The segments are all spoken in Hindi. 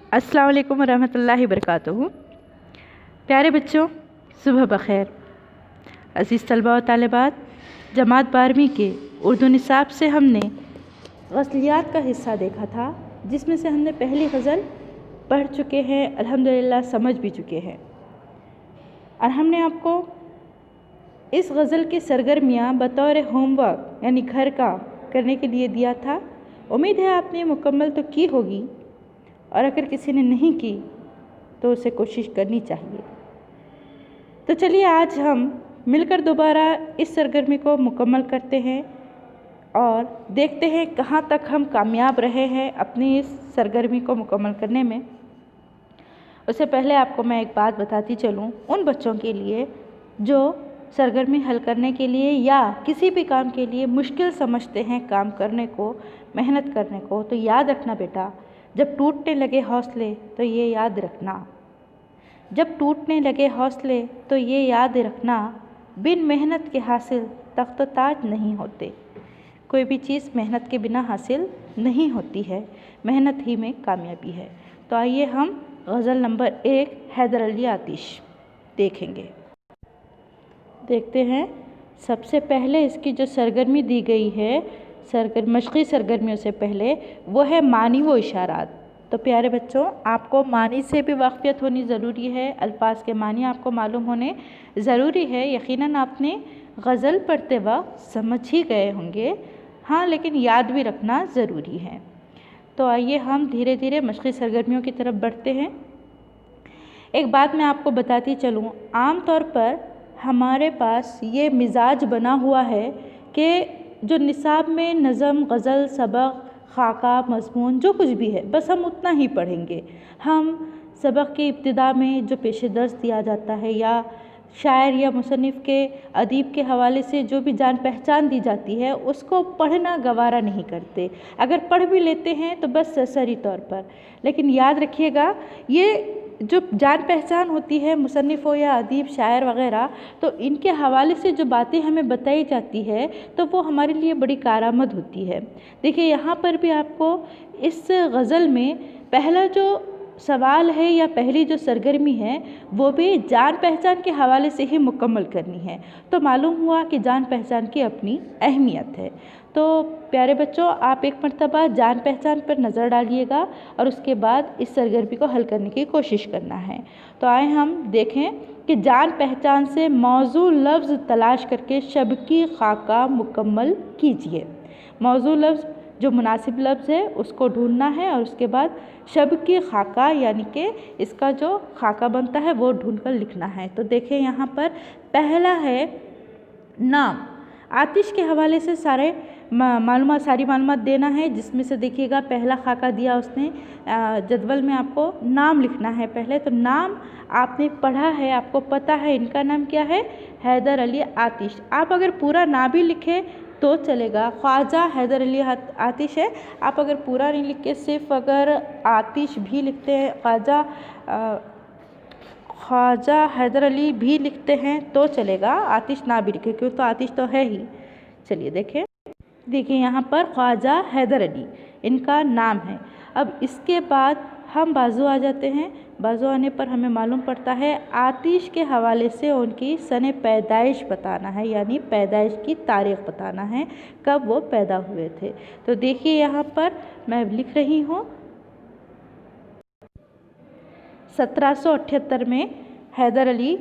अस्सलाम वालेकुम रहमतुल्लाहि वबरकातुहू। प्यारे बच्चों, सुबह बख़ैर। अज़ीज़ तलबा व तालिबात, जमात 12वीं के उर्दू निसाब से हमने ग़ज़लियात का हिस्सा देखा था, जिसमें से हमने पहली गज़ल पढ़ चुके हैं, अल्हम्दुलिल्लाह समझ भी चुके हैं। और हमने आपको इस गज़ल की सरगर्मियाँ बतौर होमवर्क यानी घर का करने के लिए दिया था। उम्मीद है आपने मुकम्मल तो की होगी, और अगर किसी ने नहीं की तो उसे कोशिश करनी चाहिए। तो चलिए आज हम मिलकर दोबारा इस सरगर्मी को मुकम्मल करते हैं और देखते हैं कहाँ तक हम कामयाब रहे हैं अपनी इस सरगर्मी को मुकम्मल करने में। उससे पहले आपको मैं एक बात बताती चलूँ उन बच्चों के लिए जो सरगर्मी हल करने के लिए या किसी भी काम के लिए मुश्किल समझते हैं काम करने को, मेहनत करने को। तो याद रखना बेटा, जब टूटने लगे हौसले तो ये याद रखना, जब टूटने लगे हौसले तो ये याद रखना, बिन मेहनत के हासिल तख्त ताज नहीं होते। कोई भी चीज़ मेहनत के बिना हासिल नहीं होती है, मेहनत ही में कामयाबी है। तो आइए हम गज़ल नंबर 1 हैदर अली आतिश देखेंगे। देखते हैं। सबसे पहले इसकी जो सरगर्मी दी गई है मशक़ी सरगर्मियों से पहले, वो है मानी व इशारात। तो प्यारे बच्चों, आपको मानी से भी वाक़फ़ियत होनी ज़रूरी है, अल्फाज के मानी आपको मालूम होने ज़रूरी है। यकीनन आपने गज़ल पढ़ते वक्त समझ ही गए होंगे, हाँ, लेकिन याद भी रखना ज़रूरी है। तो आइए हम धीरे धीरे मशक़ी सरगर्मियों की तरफ बढ़ते हैं। एक बात मैं आपको बताती चलूँ, आम तौर पर हमारे पास ये मिजाज बना हुआ है कि जो निसाब में नज़म, गज़ल, सबक, खाका, मज़मून जो कुछ भी है बस हम उतना ही पढ़ेंगे। हम सबक की इब्तिदा में जो पेश दर्स दिया जाता है या शायर या मुसन्निफ़ के अदीब के हवाले से जो भी जान पहचान दी जाती है उसको पढ़ना गवारा नहीं करते। अगर पढ़ भी लेते हैं तो बस सरसरी तौर पर। लेकिन याद रखिएगा, ये जो जान पहचान होती है मुसन्निफ़ हो या अदीब, शायर वग़ैरह, तो इनके हवाले से जो बातें हमें बताई जाती है तो वो हमारे लिए बड़ी कारआमद होती है। देखिए, यहाँ पर भी आपको इस गज़ल में पहला जो सवाल है या पहली जो सरगर्मी है वो भी जान पहचान के हवाले से ही मुकम्मल करनी है। तो मालूम हुआ कि जान पहचान की अपनी अहमियत है। तो प्यारे बच्चों, आप एक मरतबा जान पहचान पर नज़र डालिएगा और उसके बाद इस सरगर्मी को हल करने की कोशिश करना है। तो आए हम देखें कि जान पहचान से मौजू लफ्ज़ तलाश करके शब की खाका मुकम्मल कीजिए। मौजू लफ्ज़ जो मुनासिब लफ्ज़ है उसको ढूंढना है और उसके बाद शब की खाका यानी कि इसका जो खाका बनता है वो ढूंढ कर लिखना है। तो देखें, यहाँ पर पहला है नाम। आतिश के हवाले से सारी मालूमात देना है, जिसमें से देखिएगा पहला खाका दिया उसने, जदवल में आपको नाम लिखना है पहले। तो नाम आपने पढ़ा है, आपको पता है इनका नाम क्या है, हैदर अली आतिश। आप अगर पूरा ना भी लिखें तो चलेगा, ख्वाजा हैदर अली आतिश है। आप अगर पूरा नहीं लिख के सिर्फ अगर आतिश भी लिखते हैं, ख्वाजा हैदर अली भी लिखते हैं तो चलेगा, आतिश ना भी लिखे, क्यों तो आतिश तो है ही। चलिए देखिए यहाँ पर ख्वाजा हैदर अली इनका नाम है। अब इसके बाद हम बाजू आ जाते हैं। बाजू आने पर हमें मालूम पड़ता है आतिश के हवाले से उनकी सने पैदाइश बताना है, यानी पैदाइश की तारीख़ बताना है, कब वो पैदा हुए थे। तो देखिए यहाँ पर मैं लिख रही हूँ 1778 में हैदर अली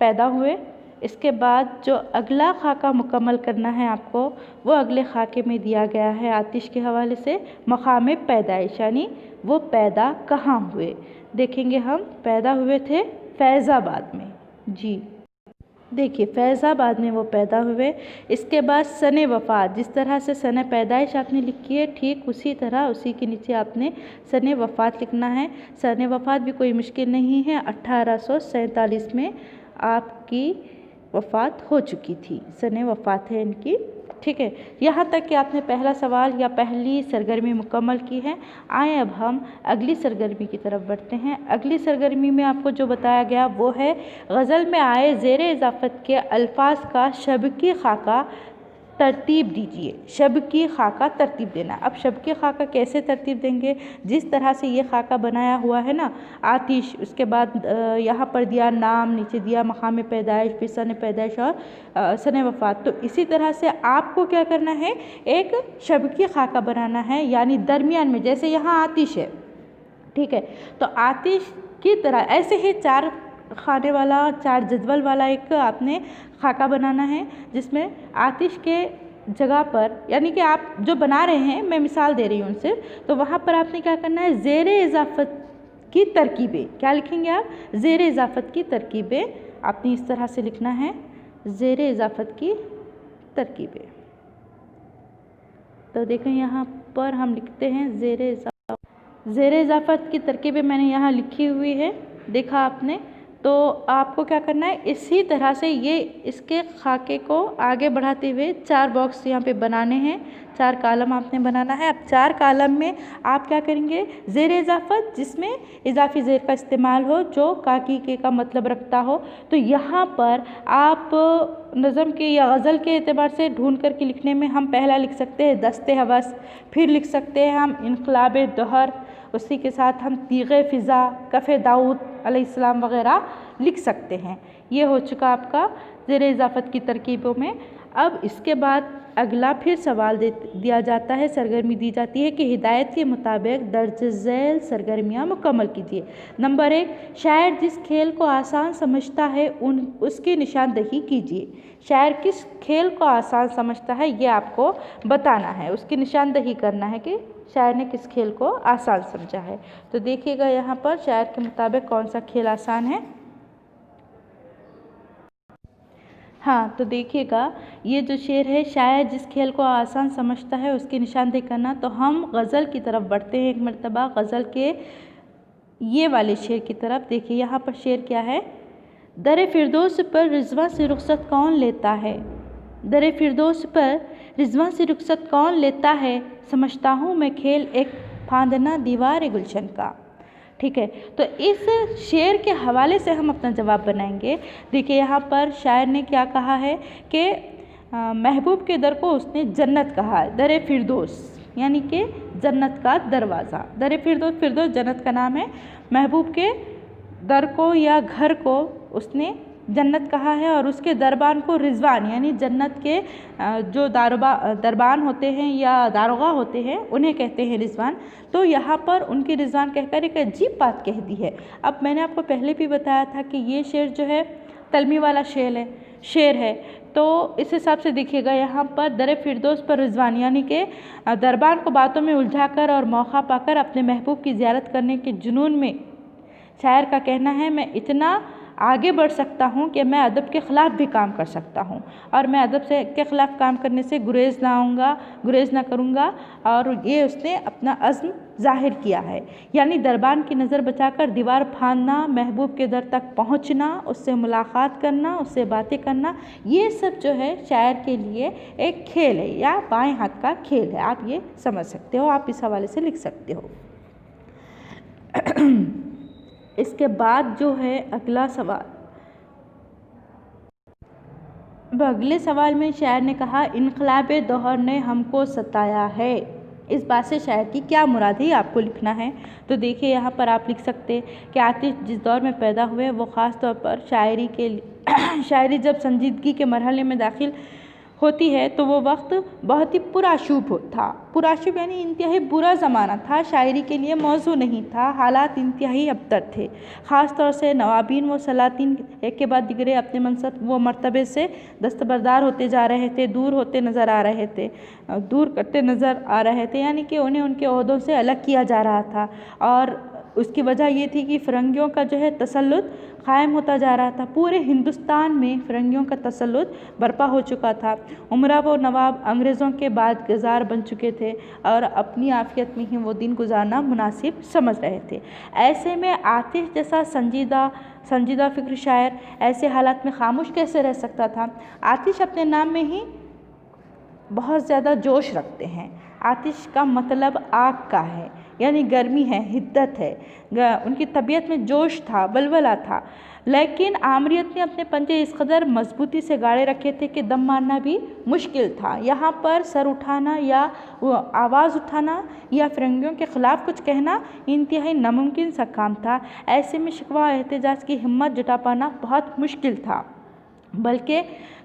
पैदा हुए। इसके बाद जो अगला खाका मुकम्मल करना है आपको, वो अगले खाके में दिया गया है आतिश के हवाले से मकाम पैदाइश, यानी वो पैदा कहाँ हुए। देखेंगे हम, पैदा हुए थे फैज़ाबाद में। जी देखिए, फैज़ाबाद में वो पैदा हुए। इसके बाद सने वफ़ात, जिस तरह से सने पैदाइश आपने लिखी है ठीक उसी तरह उसी के नीचे आपने सने वफ़ात लिखना है। सने वफ़ात भी कोई मुश्किल नहीं है, 1847 में आपकी वफ़ात हो चुकी थी, सने वफ़ात है इनकी। ठीक है, यहाँ तक कि आपने पहला सवाल या पहली सरगर्मी मुकम्मल की है। आए अब हम अगली सरगर्मी की तरफ बढ़ते हैं। अगली सरगर्मी में आपको जो बताया गया वो है गज़ल में आए ज़ेर इज़ाफ़त के अल्फाज का शब की खाका तरतीब दीजिए। शब की खाका तरतीब देना। अब शब की खाका कैसे तरतीब देंगे? जिस तरह से ये खाका बनाया हुआ है ना, आतिश, उसके बाद यहाँ पर दिया नाम, नीचे दिया मकाम पैदाइश, फिर सन पैदाइश और सन वफ़ात। तो इसी तरह से आपको क्या करना है, एक शब की खाका बनाना है, यानी दरमियान में, जैसे यहाँ आतिश है, ठीक है, तो आतिश की तरह ऐसे ही 4 खाने वाला, 4 जदवल वाला एक आपने खाका बनाना है, जिसमें आतिश के जगह पर, यानी कि आप जो बना रहे हैं, मैं मिसाल दे रही हूँ उनसे, तो वहाँ पर आपने क्या करना है, ज़ेर इजाफ़त की तरकीबें, क्या लिखेंगे आप, ज़ेर इजाफ़त की तरकीबें आपने इस तरह से लिखना है, ज़ेर इजाफ़त की तरकीबें। तो देखें यहाँ पर हम लिखते हैं ज़ेर इजाफ़त की तरकीबें मैंने यहाँ लिखी हुई है, देखा आपने। तो आपको क्या करना है, इसी तरह से ये इसके खाके को आगे बढ़ाते हुए 4 बॉक्स यहाँ पे बनाने हैं, 4 कालम आपने बनाना है। अब 4 कालम में आप क्या करेंगे, ज़ेर इजाफ़त जिसमें इजाफ़ी ज़ेर का इस्तेमाल हो, जो काकी के का मतलब रखता हो। तो यहाँ पर आप नज़म के या गज़ल के एतबार से ढूंढ कर के लिखने में हम पहला लिख सकते हैं दस्ते हवस, फिर लिख सकते हैं हम इनक़लाब दहर, उसी के साथ हम तीग़े फ़िज़ा, कफ़े दाऊद अलैहिस्सलाम वग़ैरह लिख सकते हैं। ये हो चुका आपका ज़ेर इजाफ़त की तरकीबों में। अब इसके बाद अगला फिर सवाल दिया जाता है, सरगर्मी दी जाती है कि हिदायत के मुताबिक दर्ज झैल सरगर्मियाँ मुकम्मल कीजिए। नंबर 1, शायर जिस खेल को आसान समझता है उसकी निशानदही कीजिए। शायर किस खेल को आसान समझता है ये आपको बताना है, उसकी निशानदही करना है कि शायर ने किस खेल को आसान समझा है। तो देखिएगा यहाँ पर शायर के मुताबिक कौन सा खेल आसान है। हाँ, तो देखिएगा ये जो शेर है, शायर जिस खेल को आसान समझता है उसकी निशानदेही करना। तो हम गज़ल की तरफ बढ़ते हैं एक मरतबा, गज़ल के ये वाले शेर की तरफ। देखिए यहाँ पर शेर क्या है, दर फिरदौस पर रिज़वां से रुख़सत कौन लेता है, दर फिरदौस पर रिज़वां से रुख़सत कौन लेता है, समझता हूँ मैं खेल एक फांदना दीवार गुलशन का। ठीक है, तो इस शेर के हवाले से हम अपना जवाब बनाएंगे। देखिए यहाँ पर शायर ने क्या कहा है कि महबूब के दर को उसने जन्नत कहा है, दर फिरदौस यानी कि जन्नत का दरवाज़ा। दर फिरदौस, फिरदौस जन्नत का नाम है, महबूब के दर को या घर को उसने जन्नत कहा है, और उसके दरबान को रिजवान यानी जन्नत के जो दरबान होते हैं या दारोगा होते हैं उन्हें कहते हैं रिजवान। तो यहाँ पर उनकी रिजवान कहकर एक अजीब बात कह दी है। अब मैंने आपको पहले भी बताया था कि ये शेर जो है तलमी वाला शेर है। तो इस हिसाब से देखिएगा यहाँ पर दर फिरदौस पर रिजवान यानी कि दरबान को बातों में उलझाकर और मौका पाकर अपने महबूब की ज़ियारत करने के जुनून में शायर का कहना है, मैं इतना आगे बढ़ सकता हूँ कि मैं अदब के ख़िलाफ़ भी काम कर सकता हूँ, और मैं अदब के ख़िलाफ़ काम करने से गुरेज ना करूँगा। और ये उसने अपना अज़्म ज़ाहिर किया है, यानी दरबान की नज़र बचाकर दीवार फांदना, महबूब के दर तक पहुँचना, उससे मुलाकात करना, उससे बातें करना, ये सब जो है शायर के लिए एक खेल है या बाएं हाथ का खेल है। आप ये समझ सकते हो, आप इस हवाले से लिख सकते हो। इसके बाद जो है अगला सवाल, अगले सवाल में शायर ने कहा, इनक़लाब दौहर ने हमको सताया है। इस बात से शायर की क्या मुराद है आपको लिखना है। तो देखिए यहाँ पर आप लिख सकते हैं कि आतिश जिस दौर में पैदा हुए वो ख़ास तौर पर शायरी जब संजीदगी के मरहले में दाखिल होती है तो वो वक्त बहुत ही पुराशुभ था। पुराशुभ यानी इंतहाई बुरा ज़माना था, शायरी के लिए मौजू नहीं था, हालात इंतहाई अबतर थे। ख़ास तौर से नवाबीन व सलातीन एक के बाद दिगरे अपने मनसब व मर्तबे से दस्तबरदार होते जा रहे थे, दूर करते नज़र आ रहे थे, यानी कि उन्हें उनके ओहदों से अलग किया जा रहा था। और उसकी वजह ये थी कि फ़िरंगियों का जो है तसल्लुत क़ायम होता जा रहा था। पूरे हिंदुस्तान में फ़िरंगियों का तसल्लुत बर्पा हो चुका था। उमरा व नवाब अंग्रेज़ों के बाद गुज़ार बन चुके थे और अपनी आफ़ियत में ही वो दिन गुजारना मुनासिब समझ रहे थे। ऐसे में आतिश जैसा संजीदा फ़िक्र शायर ऐसे हालात में खामोश कैसे रह सकता था। आतिश अपने नाम में ही बहुत ज़्यादा जोश रखते हैं। आतिश का मतलब आग का है, यानी गर्मी है, हिद्दत है। उनकी तबीयत में जोश था, वलवला था, लेकिन आमरीत ने अपने पंजे इस कदर मजबूती से गाड़े रखे थे कि दम मारना भी मुश्किल था। यहाँ पर सर उठाना या आवाज़ उठाना या फिरंगियों के ख़िलाफ़ कुछ कहना इंतहाई नामुमकिन सा काम था। ऐसे में शिकवा और एहतजाज की हिम्मत जुटा पाना बहुत मुश्किल था, बल्कि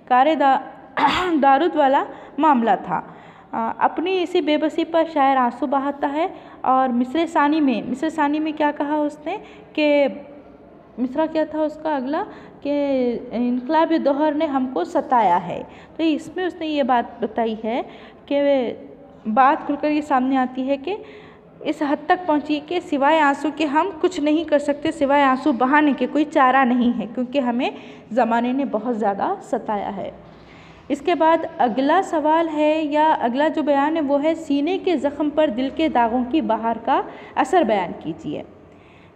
कारे दारूद वाला मामला था। अपनी इसी बेबसी पर शायर आंसू बहाता है और मिसरे सानी में क्या कहा उसने कि मिसरा क्या था उसका अगला कि इनकलाबी दौहर ने हमको सताया है। तो इसमें उसने ये बात बताई है कि बात खुलकर ये सामने आती है कि इस हद तक पहुंची कि सिवाय आंसू के हम कुछ नहीं कर सकते, सिवाय आंसू बहाने के कोई चारा नहीं है, क्योंकि हमें ज़माने ने बहुत ज़्यादा सताया है। इसके बाद अगला सवाल है या अगला जो बयान है वो है सीने के ज़ख्म पर दिल के दागों की बहार का असर बयान कीजिए।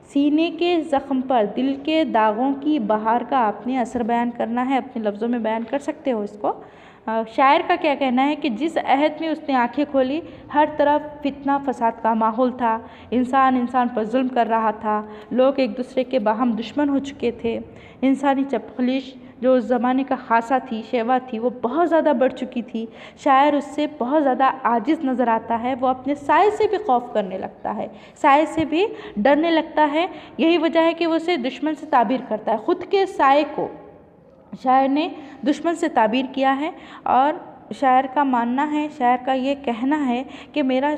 सीने के ज़ख्म पर दिल के दागों की बहार का आपने असर बयान करना है, अपने लफ्ज़ों में बयान कर सकते हो इसको। शायर का क्या कहना है कि जिस अहद में उसने आंखें खोली हर तरफ फितना फसाद का माहौल था, इंसान पर जुल्म कर रहा था, लोग एक दूसरे के बाहम दुश्मन हो चुके थे, इंसानी चपखलिश जो उस ज़माने का खासा थी, शेवा थी, वो बहुत ज़्यादा बढ़ चुकी थी। शायर उससे बहुत ज़्यादा आजिज़ नज़र आता है, वो अपने साए से भी खौफ करने लगता है, साए से भी डरने लगता है। यही वजह है कि वो उसे दुश्मन से ताबीर करता है। ख़ुद के साए को शायर ने दुश्मन से ताबीर किया है और शायर का मानना है, शायर का ये कहना है कि मेरा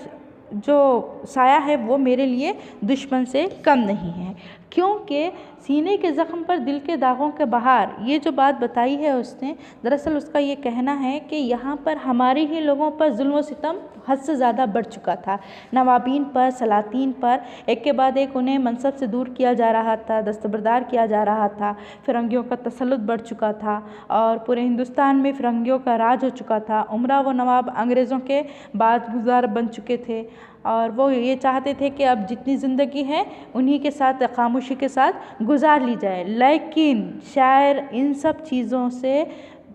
जो साया है वो मेरे लिए दुश्मन से कम नहीं है, क्योंकि सीने के ज़ख्म पर दिल के दागों के बहार ये जो बात बताई है उसने, दरअसल उसका ये कहना है कि यहाँ पर हमारे ही लोगों पर जुल्म व सितम हद से ज़्यादा बढ़ चुका था। नवाबीन पर, सलातीन पर एक के बाद एक उन्हें मनसब से दूर किया जा रहा था, दस्तबरदार किया जा रहा था, फिरंगियों का तसल्लुत बढ़ चुका था और पूरे हिंदुस्तान में फिरंगियों का राज हो चुका था। उमरा व नवाब अंग्रेज़ों के बाद गुजार बन चुके थे और वो ये चाहते थे कि अब जितनी ज़िंदगी है उन्हीं के साथ खामोशी के साथ गुजार ली जाए। लेकिन शायर इन सब चीज़ों से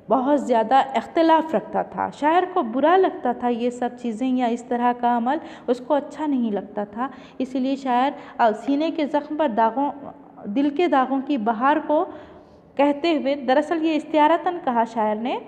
बहुत ज़्यादा इख्तिलाफ़ रखता था। शायर को बुरा लगता था ये सब चीज़ें या इस तरह का अमल उसको अच्छा नहीं लगता था। इसीलिए शायर सीने के ज़ख्म पर दागों, दिल के दागों की बहार को कहते हुए, दरअसल ये इख्तियारतन कहा शायर ने,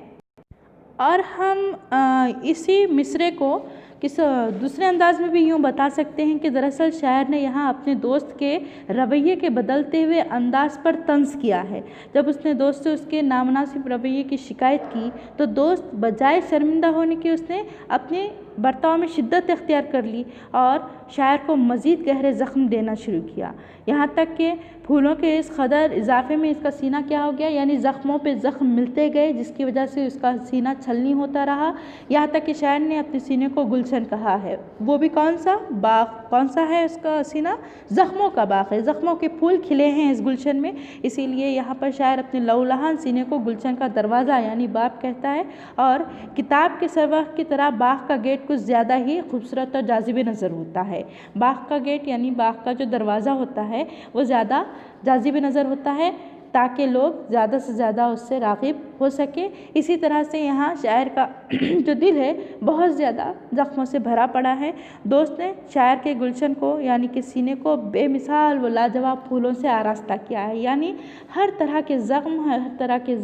और हम इसी मिसरे को किस दूसरे अंदाज में भी यूँ बता सकते हैं कि दरअसल शायर ने यहाँ अपने दोस्त के रवैये के बदलते हुए अंदाज़ पर तंज़ किया है। जब उसने दोस्त से उसके नामुनासिब रवैये की शिकायत की तो दोस्त बजाय शर्मिंदा होने के उसने अपने बर्ताव में शिद्दत इख्तियार कर ली और शायर को मज़ीद गहरे ज़ख्म देना शुरू किया। यहाँ तक कि फूलों के इस कदर इजाफे में इसका सीना क्या हो गया, यानी ज़ख्मों पे ज़ख्म मिलते गए, जिसकी वजह से उसका सीना छलनी होता रहा। यहाँ तक कि शायर ने अपने सीने को गुलशन कहा है। वो भी कौन सा बाग, कौन सा है उसका सीना? ज़ख्मों का बाग है, ज़ख्मों के फूल खिले हैं इस गुलशन में। इसीलिए यहाँ पर शायर अपने लौलहान सीने को गुलशन का दरवाज़ा यानी बाग कहता है और किताब के सरवख की तरह बाग का गेट कुछ ज़्यादा ही खूबसूरत और जाज़िब नज़र होता है। बाग का गेट यानी बाग का जो दरवाज़ा होता है वो ज़्यादा जाज़िब नज़र होता है ताकि लोग ज़्यादा से ज़्यादा उससे राग़िब हो सके। इसी तरह से यहाँ शायर का जो दिल है बहुत ज़्यादा ज़ख्मों से भरा पड़ा है। दोस्त ने शायर के गुलशन को यानी कि सीने को बेमिसाल व लाजवाब फूलों से आरास्ता किया है, यानी हर तरह के ज़ख्म, हर तरह के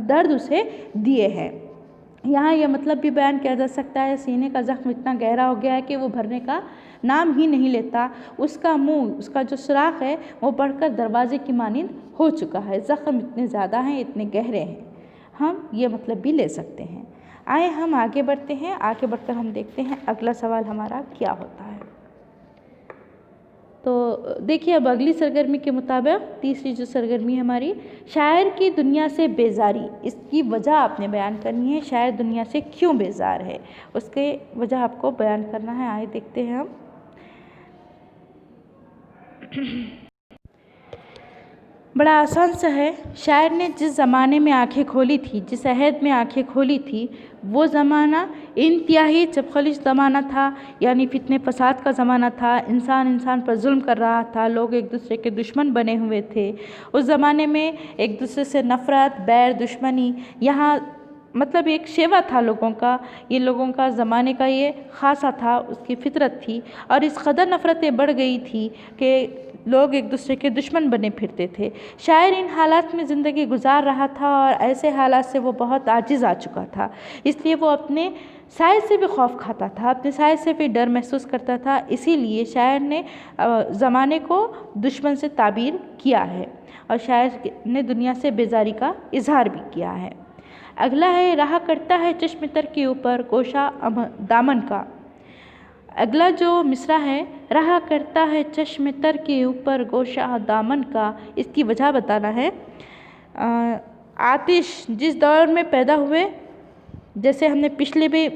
दर्द उसे दिए हैं। यहाँ यह मतलब भी बयान किया जा सकता है सीने का ज़ख्म इतना गहरा हो गया है कि वो भरने का नाम ही नहीं लेता। उसका मुंह, उसका जो सुराख है वो बढ़कर दरवाजे की मानिंद हो चुका है। ज़ख्म इतने ज़्यादा हैं, इतने गहरे हैं, हम ये मतलब भी ले सकते हैं। आए हम आगे बढ़ते हैं। आगे बढ़कर हम देखते हैं अगला सवाल हमारा क्या होता है। तो देखिए अब अगली सरगर्मी के मुताबिक तीसरी जो सरगर्मी है हमारी, शायर की दुनिया से बेजारी, इसकी वजह आपने बयान करनी है। शायर दुनिया से क्यों बेजार है उसके वजह आपको बयान करना है। आए देखते हैं हम। बड़ा आसान सा है। शायर ने जिस ज़माने में आंखें खोली थी, जिस अहद में आंखें खोली थी, वो ज़माना इंतहाई चपखलिश ज़माना था, यानी फितने फसाद का ज़माना था। इंसान पर जुल्म कर रहा था, लोग एक दूसरे के दुश्मन बने हुए थे। उस ज़माने में एक दूसरे से नफ़रत, बैर, दुश्मनी, यहाँ मतलब एक शेवा था लोगों का, ये लोगों का ज़माने का ये खासा था, उसकी फितरत थी। और इस कदर नफ़रतें बढ़ गई थी कि लोग एक दूसरे के दुश्मन बने फिरते थे। शायर इन हालात में ज़िंदगी गुजार रहा था और ऐसे हालात से वो बहुत आजिज़ आ चुका था, इसलिए वो अपने साए से भी खौफ खाता था, अपने साए से भी डर महसूस करता था। इसीलिए शायर ने ज़माने को दुश्मन से ताबीर किया है और शायर ने दुनिया से बेजारी का इजहार भी किया है। अगला है, रहा करता है चश्म तर के ऊपर गोशा दामन का। अगला जो मिसरा है, रहा करता है चश्म तर के ऊपर गोशा दामन का, इसकी वजह बताना है। आतिश जिस दौर में पैदा हुए, जैसे हमने पिछले भी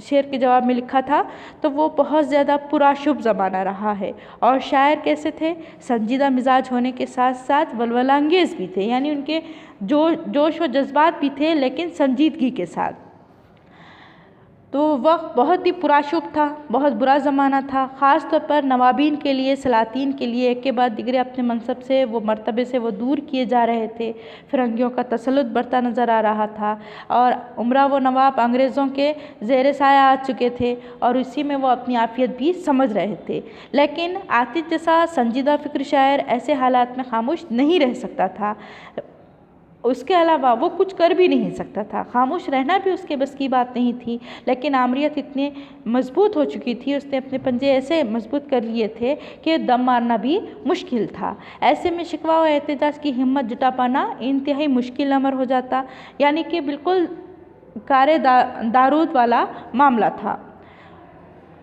शेर के जवाब में लिखा था, तो वो बहुत ज़्यादा पुराशुभ ज़माना रहा है। और शायर कैसे थे, संजीदा मिजाज होने के साथ साथ वलवलांगेज़ भी थे, यानी उनके जोश व जज्बात भी थे, लेकिन संजीदगी के साथ। तो वक्त बहुत ही पुराशुभ था, बहुत बुरा ज़माना था, ख़ास तौर पर नवाबीन के लिए, सलातीन के लिए। एक के बाद दिगरे अपने मनसब से, वो मर्तबे से वो दूर किए जा रहे थे। फिरंगियों का तसल्लुत बढ़ता नज़र आ रहा था और उमरा व नवाब अंग्रेज़ों के ज़ेर साया आ चुके थे और इसी में वो अपनी आफियत भी समझ रहे थे। लेकिन आतिश जैसा संजीदा फ़िक्र शायर ऐसे हालात में खामोश नहीं रह सकता था। उसके अलावा वो कुछ कर भी नहीं सकता था, खामोश रहना भी उसके बस की बात नहीं थी। लेकिन आमरीत इतनी मजबूत हो चुकी थी, उसने अपने पंजे ऐसे मजबूत कर लिए थे कि दम मारना भी मुश्किल था। ऐसे में शिकवा व एहतजाज की हिम्मत जुटा पाना इंतहाई मुश्किल अमर हो जाता, यानी कि बिल्कुल कारे दारूद वाला मामला था।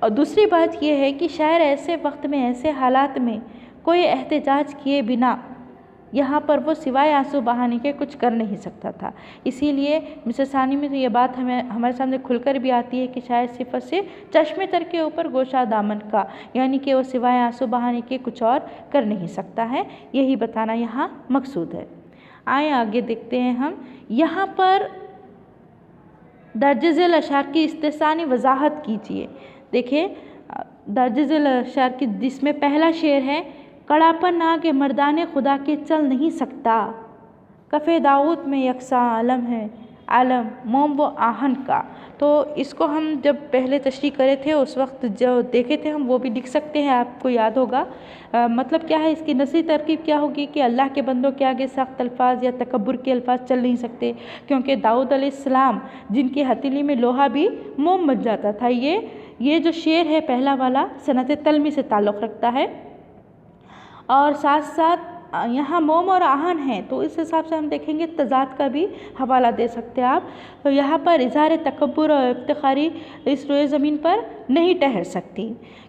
और दूसरी बात यह है कि शायर ऐसे वक्त में, ऐसे हालात में कोई एहतजाज किए बिना यहाँ पर वो सिवाय आंसू बहाने के कुछ कर नहीं सकता था। इसीलिए मिसर सानी में तो ये बात हमारे सामने खुलकर भी आती है कि शायद सिफत से चश्मे तर के ऊपर गोशा दामन का, यानी कि वो सिवाय आंसू बहाने के कुछ और कर नहीं सकता है, यही बताना यहाँ मकसूद है। आए आगे देखते हैं हम। यहाँ पर दर्ज झेल अशार की इस्तेसानी वजाहत कीजिए। देखिए, दर्ज झेल अशार की जिसमें पहला शेर है, कड़ापन आगे मर्दाने खुदा के चल नहीं सकता, कफ़े दाऊद में यकसा आलम है, आलम मोम व आहन का। तो इसको हम जब पहले तशरीह करे थे, उस वक्त जो देखे थे हम, वो भी लिख सकते हैं, आपको याद होगा। मतलब क्या है, इसकी नस्ली तरकीब क्या होगी कि अल्लाह के बंदों के आगे सख्त अल्फाज या तकब्बुर के अल्फाज चल नहीं सकते, क्योंकि दाऊद अलैहिस्सलाम जिनकी हथेली में लोहा भी मोम बन जाता था। ये जो शेर है पहला वाला, सनत तलमी से ताल्लुक़ रखता है और साथ साथ यहाँ मोम और आहन है, तो इस हिसाब से हम देखेंगे तजाद का भी हवाला दे सकते हैं आप। तो यहाँ पर इज़हार तकब्बुर और इफ्तिखारी इस रोए ज़मीन पर नहीं ठहर सकती,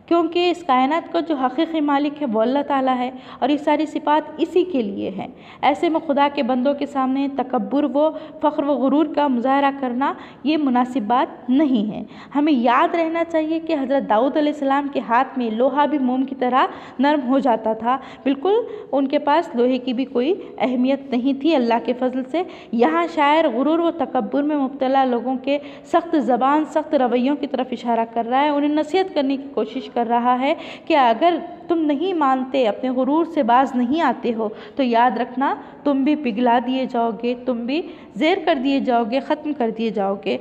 क्योंकि इस कायनात का जो हकीकी मालिक है वो अल्लाह ताला है और ये सारी सिफ़ात इसी के लिए हैं। ऐसे में खुदा के बंदों के सामने तकब्बुर व फ़ख्र व गुरूर का मुज़ाहरा करना ये मुनासिब बात नहीं है। हमें याद रहना चाहिए कि हज़रत दाऊद अलैहिस्सलाम के हाथ में लोहा भी मोम की तरह नरम हो जाता था, बिल्कुल उनके पास लोहे की भी कोई अहमियत नहीं थी अल्लाह के फजल से। यहाँ शायर गुरूर व तकब्बुर में मुब्तला लोगों के सख्त ज़बान, सख्त रवैयों की तरफ इशारा कर रहा है, उन्हें नसीहत करने की कोशिश कर रहा है कि अगर तुम नहीं मानते, अपने गुरूर से बाज नहीं आते हो, तो याद रखना तुम भी पिघला दिए जाओगे, तुम भी ज़ेर कर दिए जाओगे, ख़त्म कर दिए जाओगे।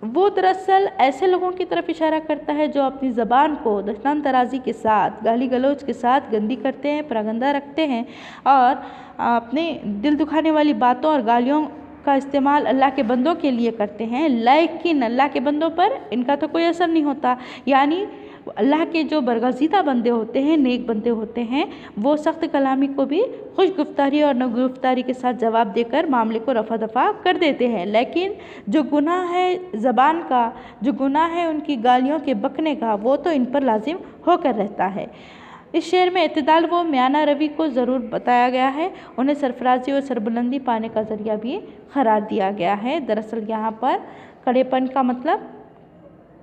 वो दरअसल ऐसे लोगों की तरफ इशारा करता है जो अपनी ज़बान को दस्तान तराजी के साथ, गाली गलौज के साथ गंदी करते हैं, परगंदा रखते हैं और अपने दिल दुखाने वाली बातों और गालियों का इस्तेमाल अल्लाह के बंदों के लिए करते हैं, लेकिन अल्लाह के बंदों पर इनका तो कोई असर नहीं होता। यानी अल्लाह के जो बरगज़ीदा बंदे होते हैं, नेक बंदे होते हैं, वो सख्त कलामी को भी खुश गुफ्तारी और नगुफ्तारी के साथ जवाब देकर मामले को रफ़ा दफ़ा कर देते हैं। लेकिन जो गुनाह है ज़बान का, जो गुनाह है उनकी गालियों के बकने का, वो तो इन पर लाजिम होकर रहता है। इस शेर में इत्तेदाल व म्याना रवि को ज़रूर बताया गया है, उन्हें सरफराजी और सरबुलंदी पाने का ज़रिया भी करार दिया गया है। दरअसल यहाँ पर कड़ेपन का मतलब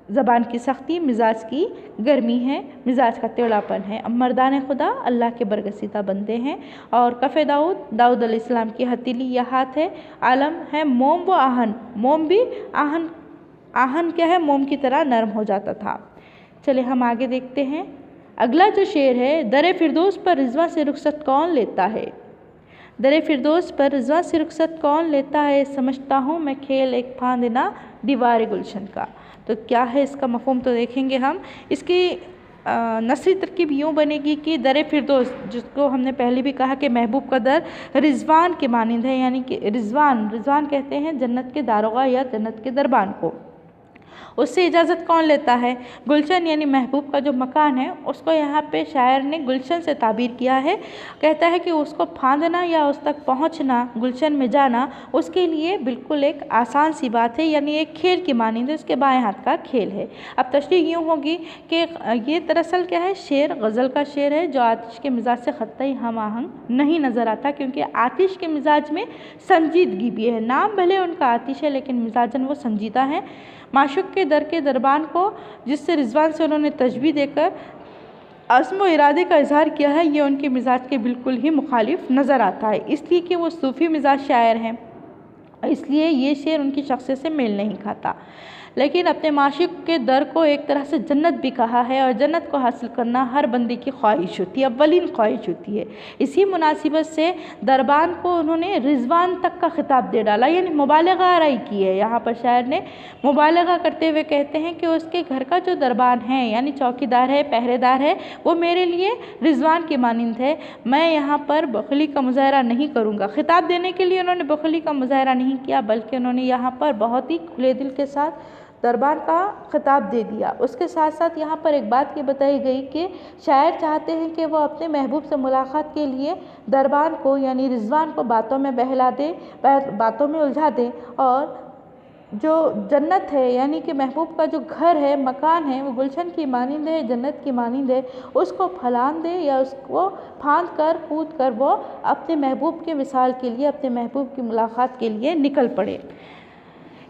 ज़बान की सख्ती, मिजाज की गर्मी है, मिजाज का टेढ़ापन है। अब मर्दान खुदा अल्लाह के बरगज़ीदा बंदे हैं और कफ़े दाऊद अलैहिस्सलाम की हथेली या हाथ है, आलम है मोम व आहन, मोम भी आहन क्या है, मोम की तरह नरम हो जाता था। चले हम आगे देखते हैं। अगला जो शेर है, दरे फिरदौस पर रिज़वा से रुखसत कौन लेता है। दरे फिरदौस पर रिज़वान से रुखसत कौन लेता है, समझता हूँ मैं खेल एक फांदना दीवार गुलशन का। तो क्या है इसका मफ़हूम तो देखेंगे हम। इसकी नस्री तरकीब यूँ बनेगी कि दरे फिरदौस, जिसको हमने पहले भी कहा कि महबूब का दर रिज़वान के मानिंद है, यानी कि रिज़वान कहते हैं जन्नत के दारोगा या जन्नत के दरबान को। उससे इजाज़त कौन लेता है? गुलशन यानी महबूब का जो मकान है उसको यहाँ पे शायर ने गुलशन से ताबीर किया है। कहता है कि उसको फांदना या उस तक पहुँचना, गुलशन में जाना, उसके लिए बिल्कुल एक आसान सी बात है, यानी एक खेल की मानिंद उसके बाएं हाथ का खेल है। अब तशरीह यूँ होगी कि ये दरअसल क्या है, शेर गज़ल का शेर है जो आतिश के मिजाज से ख़त्ता हम आहंग नहीं नज़र आता, क्योंकि आतिश के मिजाज में संजीदगी भी है। नाम भले उनका आतिश है लेकिन मिजाजन वो संजीदा हैं। माशूक के दर के दरबान को जिससे रिज़वान से उन्होंने तशबीह देकर अज़्म व इरादे का इजहार किया है, ये उनके मिजाज के बिल्कुल ही मुखालिफ नज़र आता है, इसलिए कि वो सूफ़ी मिजाज शायर हैं, इसलिए ये शेर उनकी शख्सियत से मेल नहीं खाता। लेकिन अपने माशिक के दर को एक तरह से जन्नत भी कहा है, और जन्नत को हासिल करना हर बंदे की ख्वाहिश होती है, अव्वलीन ख्वाहिश होती है। इसी मुनासिबत से दरबान को उन्होंने रिज़वान तक का खिताब दे डाला, यानी मुबालगा आराई की है। यहाँ पर शायर ने मुबालगा करते हुए कहते हैं कि उसके घर का जो दरबान है, यानी चौकीदार है, पहरेदार है, वो मेरे लिए रिज़वान के मानिंद है। मैं यहाँ पर बखली का मुजाहरा नहीं करूँगा। खिताब देने के लिए उन्होंने बखली का मुजाहरा नहीं किया, बल्कि उन्होंने यहाँ पर बहुत ही खुले दिल के साथ दरबार का खिताब दे दिया। उसके साथ साथ यहाँ पर एक बात ये बताई गई कि शायर चाहते हैं कि वो अपने महबूब से मुलाकात के लिए दरबार को, यानी रिज़वान को बातों में बहला दे, बातों में उलझा दे, और जो जन्नत है, यानी कि महबूब का जो घर है, मकान है, वो गुलशन की मानिंद है, जन्नत की मानिंद है, उसको फलान दे या उसको फांद कर कूद कर वो अपने महबूब के विसाल के लिए, अपने महबूब की मुलाकात के लिए निकल पड़े।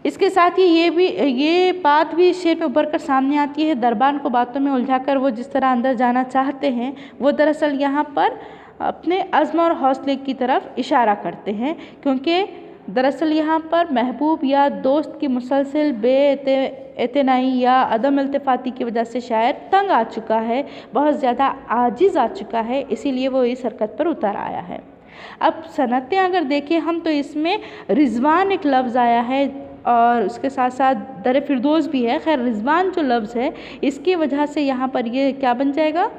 इसके साथ ही ये बात भी इस शेर में उभर कर सामने आती है। दरबान को बातों में उलझाकर वो जिस तरह अंदर जाना चाहते हैं, वो दरअसल यहाँ पर अपने अज़्म और हौसले की तरफ इशारा करते हैं, क्योंकि दरअसल यहाँ पर महबूब या दोस्त की मुसलसल बेइतनाई या अदम इल्तिफ़ाती की वजह से शायर तंग आ चुका है, बहुत ज़्यादा आजिज़ आ चुका है, इसीलिए वो इस हरकत पर उतर आया है। अब सनतें अगर देखें हम, तो इसमें रिज़वान एक लफ्ज़ आया है और उसके साथ साथ दर फिरदौस भी है। खैर, रिज़वान जो लफ्ज़ है इसकी वजह से यहाँ पर ये क्या बन जाएगा,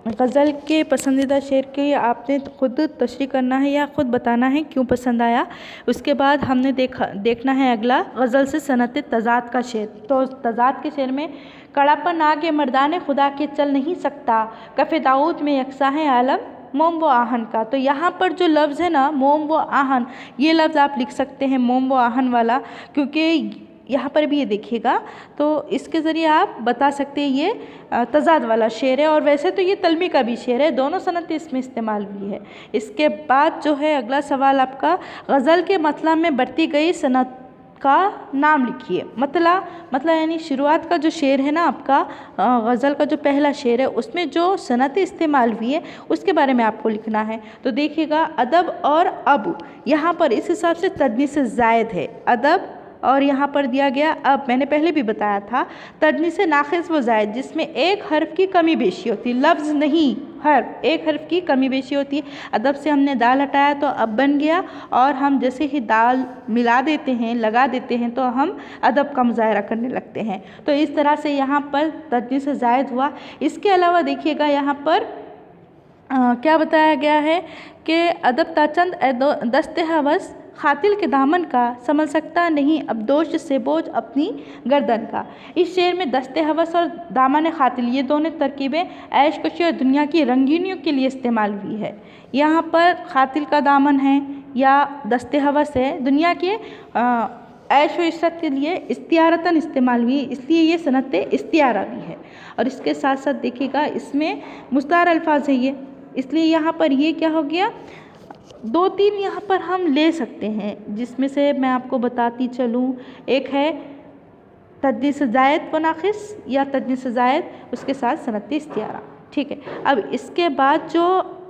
गज़ल के पसंदीदा शेर की आपने ख़ुद तशरीह करना है या ख़ुद बताना है क्यों पसंद आया। उसके बाद हमने देखना है अगला गज़ल से सनत तज़ाद का शेर। तो तज़ाद के शेर में कड़ापन आगे मर्दाने खुदा के चल नहीं सकता, कफ़े दाऊद में यकसा है आलम मोम व आहन का। तो यहाँ पर जो लफ्ज़ है ना, मोम व आहन, ये लफ्ज़ आप लिख सकते हैं मोम व आहन वाला, क्योंकि यहाँ पर भी ये देखिएगा तो इसके ज़रिए आप बता सकते हैं ये तज़ाद वाला शेर है। और वैसे तो ये तलमी का भी शेर है, दोनों सनतें इसमें इस्तेमाल हुई है। इसके बाद जो है अगला सवाल आपका, गज़ल के मतलब में बढ़ती गई सनत का नाम लिखिए। मतलब यानी शुरुआत का जो शेर है ना आपका, गज़ल का जो पहला शेर है, उसमें जो सनतें इस्तेमाल हुई है उसके बारे में आपको लिखना है। तो देखिएगा, अदब और अब, यहाँ पर इस हिसाब से तदनीस ज़ायद है अदब, और यहाँ पर दिया गया अब, मैंने पहले भी बताया था तदनीस नाक़िस व ज़ायद, जिसमें एक हर्फ की कमी बेशी होती है, लफ्ज़ नहीं हर्फ, एक हर्फ की कमी बेशी होती है। अदब से हमने दाल हटाया तो अब बन गया, और हम जैसे ही दाल मिला देते हैं, लगा देते हैं, तो हम अदब का मुज़ाहरा करने लगते हैं। तो इस तरह से यहाँ पर तदनीस ज़ायद हुआ। इसके अलावा देखिएगा यहाँ पर क्या बताया गया है कि अदब ताचंद दस्ते हवस खातिल के दामन का, संभल सकता नहीं अब दोष से बोझ अपनी गर्दन का। इस शेर में दस्ते हवस और दामन खातिल, ये दोनों तरकीबें ऐश खुशी और दुनिया की रंगीनियों के लिए इस्तेमाल हुई है। यहाँ पर खातिल का दामन है या दस्ते हवस है, दुनिया के ऐश व इशरत के लिए इस्तियारतन इस्तेमाल हुई, इसलिए ये सनत इस्तियारा भी है। और इसके साथ साथ देखिएगा इसमें मुस्तार अल्फाज है ये, इसलिए यहाँ पर ये क्या हो गया, दो तीन यहाँ पर हम ले सकते हैं, जिसमें से मैं आपको बताती चलूँ। एक है तदनीस ज़ायद व नाक़िस या तदनीस ज़ायद, उसके साथ सनत इस्तियारा। ठीक है, अब इसके बाद जो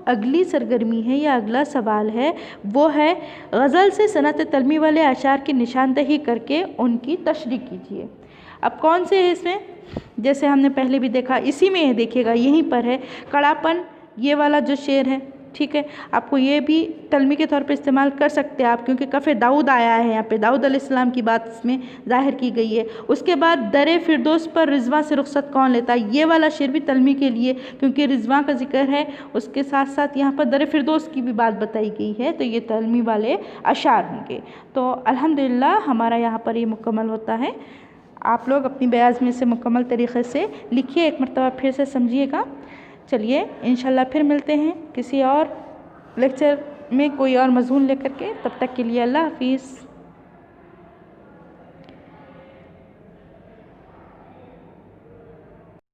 अगली सरगर्मी है या अगला सवाल है वो है गज़ल से सनत तलमी वाले अशार की निशानदही करके उनकी तशरीह कीजिए। अब कौन से है इसमें, जैसे हमने पहले भी देखा, इसी में है, देखिएगा यहीं पर है, कड़ापन ये वाला जो शेर है, ठीक है। आपको ये भी तलमी के तौर पे इस्तेमाल कर सकते हैं आप, क्योंकि कफ़े दाऊद आया है यहाँ पे, दाऊद अलैहिस्सलाम की बात इसमें ज़ाहिर की गई है। उसके बाद दरे फिरदौस पर रिजवा से रुखसत कौन लेता है, ये वाला शेर भी तलमी के लिए, क्योंकि रिजवा का जिक्र है, उसके साथ साथ यहाँ पर दरे फिरदौस की भी बात बताई गई है, तो ये तलमी वाले अशार होंगे। तो अल्हम्दुलिल्लाह हमारा यहाँ पर ये मुकम्मल होता है। आप लोग अपनी बयाज़ में से मुकम्मल तरीक़े से लिखिए, एक मरतबा फिर से समझिएगा। चलिए इंशाल्लाह फिर मिलते हैं किसी और लेक्चर में कोई और मज़मून लेकर के, तब तक के लिए अल्लाह हाफ़िज़।